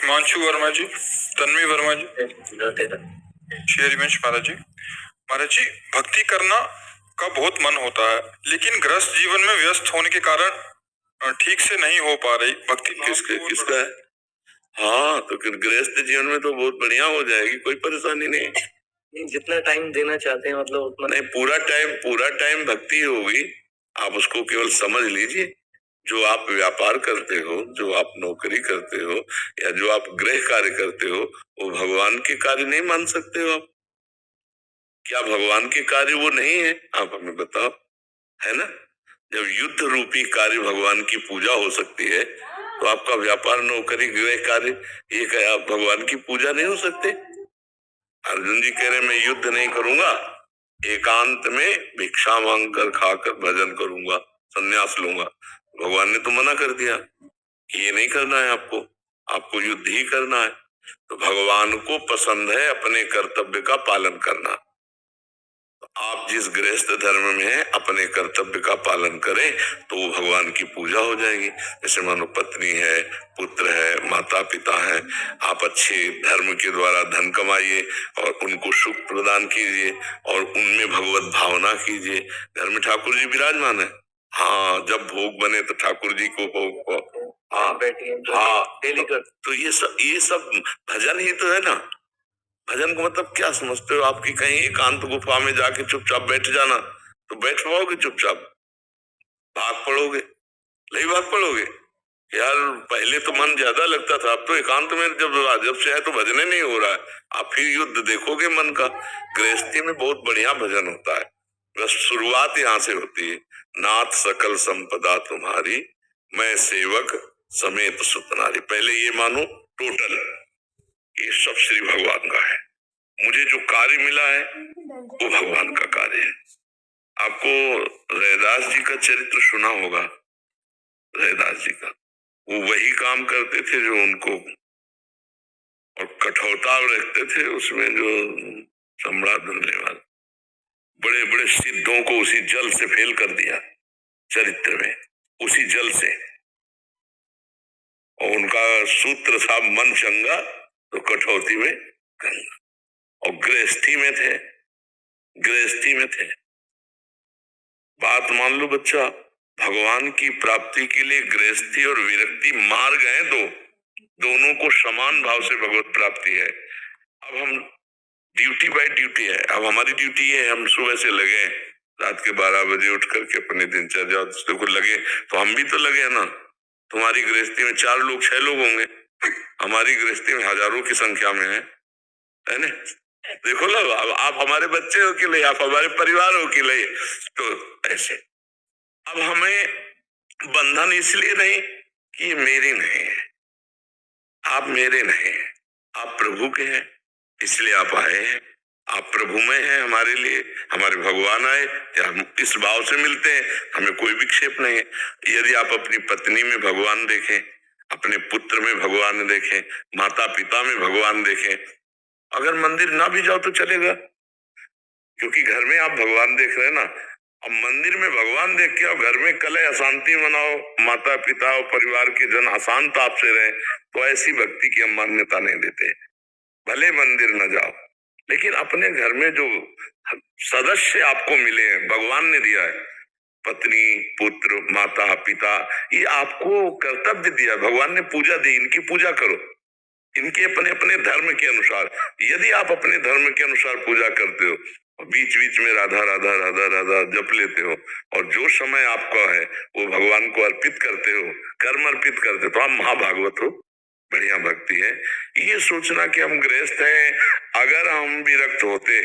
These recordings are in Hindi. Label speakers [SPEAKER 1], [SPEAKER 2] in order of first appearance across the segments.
[SPEAKER 1] हिमांशु वर्मा जी, तन्वी वर्मा जी, श्री हरिवंश महाराज जी, भक्ति करना का बहुत मन होता है, लेकिन गृहस्थ जीवन में व्यस्त होने के कारण ठीक से नहीं हो पा रही भक्ति।
[SPEAKER 2] किसका है? हाँ, तो गृहस्थ जीवन में तो बहुत बढ़िया हो जाएगी, कोई परेशानी नहीं।
[SPEAKER 3] जितना टाइम देना चाहते हैं मतलब उतना
[SPEAKER 2] नहीं, पूरा टाइम भक्ति होगी। आप उसको केवल समझ लीजिए, जो आप व्यापार करते हो, जो आप नौकरी करते हो, या जो आप गृह कार्य करते हो, वो भगवान के कार्य नहीं मान सकते हो आप? क्या भगवान के कार्य वो नहीं है? आप हमें बताओ, है ना? जब युद्ध रूपी कार्य भगवान की पूजा हो सकती है, तो आपका व्यापार, नौकरी, गृह कार्य, ये क्या आप भगवान की पूजा नहीं हो सकते? अर्जुन जी कह रहे मैं युद्ध नहीं करूंगा, एकांत में भिक्षा मांग कर खाकर भजन करूंगा, संन्यास लूंगा। भगवान ने तो मना कर दिया कि ये नहीं करना है, आपको युद्ध ही करना है। तो भगवान को पसंद है अपने कर्तव्य का पालन करना। आप जिस गृहस्थ धर्म में हैं, अपने कर्तव्य का पालन करें तो वो भगवान की पूजा हो जाएगी। जैसे मानो पत्नी है, पुत्र है, माता पिता है, आप अच्छे धर्म के द्वारा धन कमाइए और उनको सुख प्रदान कीजिए और उनमें भगवत भावना कीजिए। घर में ठाकुर जी विराजमान है, हाँ, जब भोग बने तो ठाकुर जी को भोग, हाँ तो ये सब भजन ही तो है ना। भजन को मतलब क्या समझते हो? आपकी कहीं एकांत गुफा में जाके चुपचाप बैठ जाना, तो बैठ पाओगे? चुपचाप भाग पड़ोगे, नहीं भाग पड़ोगे यार। पहले तो मन ज्यादा लगता था, अब तो एकांत में जब से है तो भजन नहीं हो रहा है। आप फिर युद्ध देखोगे मन का। गृहस्थी में बहुत बढ़िया भजन होता है, बस शुरुआत यहाँ से होती है। नाथ सकल संपदा तुम्हारी, मैं सेवक समेत सुतनारी। पहले ये मानो टोटल ये सब श्री भगवान का है। मुझे जो कार्य मिला है वो भगवान का कार्य है। आपको रैदास जी का चरित्र सुना होगा। रैदास जी का, वो वही काम करते थे जो उनको, और कठौता रखते थे उसमें जो सम्राट बनने वाले बड़े बड़े सिद्धों को उसी जल से फेल कर दिया चरित्र में, उसी जल से। और उनका सूत्र था मन चंगा तो कठौती में गंगा। और गृहस्थी में थे। बात मान लो बच्चा, भगवान की प्राप्ति के लिए गृहस्थी और विरक्ति मार्ग हैं, दोनों को समान भाव से भगवत प्राप्ति है। अब हम ड्यूटी बाय ड्यूटी है। अब हमारी ड्यूटी है, हम सुबह से लगे, रात के 12 बजे उठ करके अपने दिनचर्या को लगे, तो हम भी तो लगे ना। तुम्हारी गृहस्थी में 4 लोग 6 लोग होंगे, हमारी गृहस्थी में हजारों की संख्या में है ना। देखो ना, आप हमारे बच्चे हो कि नहीं, आप हमारे परिवार हो कि नहीं, तो ऐसे। अब हमें बंधन इसलिए नहीं कि ये मेरी नहीं है, आप मेरे नहीं हैं, आप प्रभु के हैं, इसलिए आप आए हैं। आप प्रभु में हैं हमारे लिए, हमारे भगवान आए, हम इस भाव से मिलते हैं, हमें कोई विक्षेप नहीं है। यदि आप अपनी पत्नी में भगवान देखें, अपने पुत्र में भगवान देखें, माता पिता में भगवान देखें, अगर मंदिर ना भी जाओ तो चलेगा, क्योंकि घर में आप भगवान देख रहे हैं ना। अब मंदिर में भगवान देख के और घर में कलह अशांति मनाओ, माता पिता और परिवार के जन अशांत आपसे रहे, तो ऐसी भक्ति की हम मान्यता नहीं देते। भले मंदिर न जाओ, लेकिन अपने घर में जो सदस्य आपको मिले हैं, भगवान ने दिया है, पत्नी, पुत्र, माता पिता, ये आपको कर्तव्य दिया, भगवान ने पूजा दी, इनकी पूजा करो, इनके अपने अपने धर्म के अनुसार। यदि आप अपने धर्म के अनुसार पूजा करते हो, बीच बीच में राधा राधा राधा राधा जप लेते हो, और जो समय आपका है वो भगवान को अर्पित करते हो, कर्म अर्पित करते हो, तो आप महाभागवत हो, बढ़िया भक्ति है। ये सोचना कि हम गृहस्थ हैं, अगर हम विरक्त होते,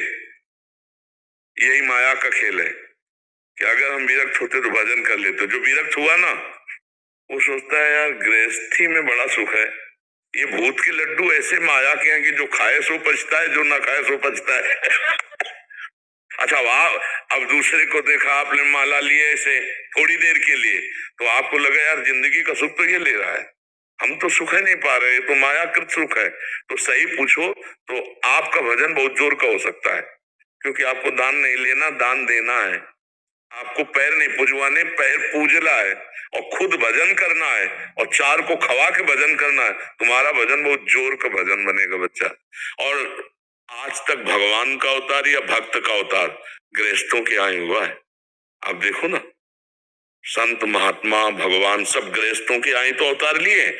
[SPEAKER 2] यही माया का खेल है कि अगर हम विरक्त होते तो भजन कर लेते। जो विरक्त हुआ ना, वो सोचता है यार गृहस्थी में बड़ा सुख है, ये भूत के लड्डू ऐसे माया के हैं कि जो खाए सो पचता है, जो ना खाए सो पचता है। अच्छा वाह, अब दूसरे को देखा आपने माला लिए ऐसे थोड़ी देर के लिए, तो आपको लगा यार जिंदगी का सुख तो ये ले रहा है, हम तो सुख ही नहीं पा रहे, तो मायाकृत सुख है। तो सही पूछो तो आपका भजन बहुत जोर का हो सकता है, क्योंकि आपको दान नहीं लेना, दान देना है। आपको पैर नहीं पूजवाने, पैर पूजला है और खुद भजन करना है और चार को खवा के भजन करना है। तुम्हारा भजन बहुत जोर का भजन बनेगा बच्चा। और आज तक भगवान का अवतार या भक्त का अवतार गृहस्थों के यहाँ हुआ है। आप देखो ना, संत महात्मा भगवान सब गृहस्थों के यहाँ तो अवतार लिए।